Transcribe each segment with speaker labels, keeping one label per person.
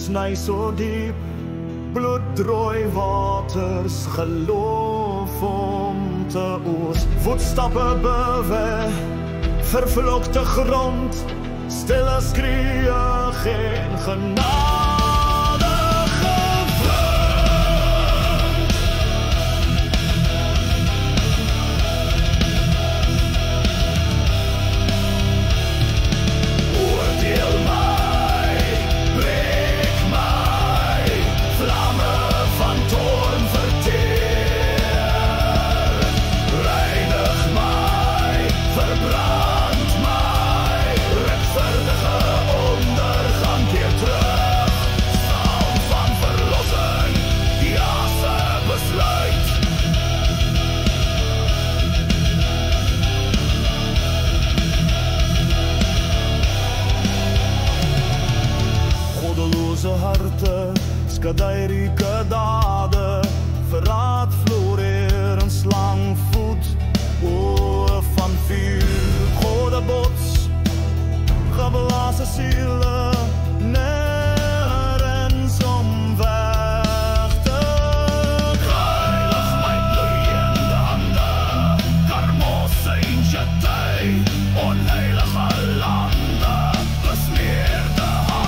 Speaker 1: sny so diep, bloeddrooi waters, geloof om te oos. Voetstappe beweg, vervlokte grond, stille skree, geen genade. Harte, skadeirieke dade, verraad floreer een slangvoet, oor van vuur, gode bots, geblazen zielen, nergens om weg te heilig my bloeiende hande, karmos eentje tij, onheilige lande, besmeerde hande.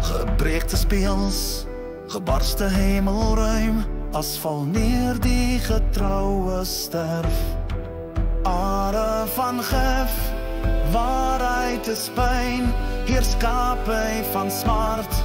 Speaker 1: Gebreekte speels, gebarste hemelruim, as val neer die getrouwe sterf. Are van gif, waarheid is pyn, heerskappy van smart.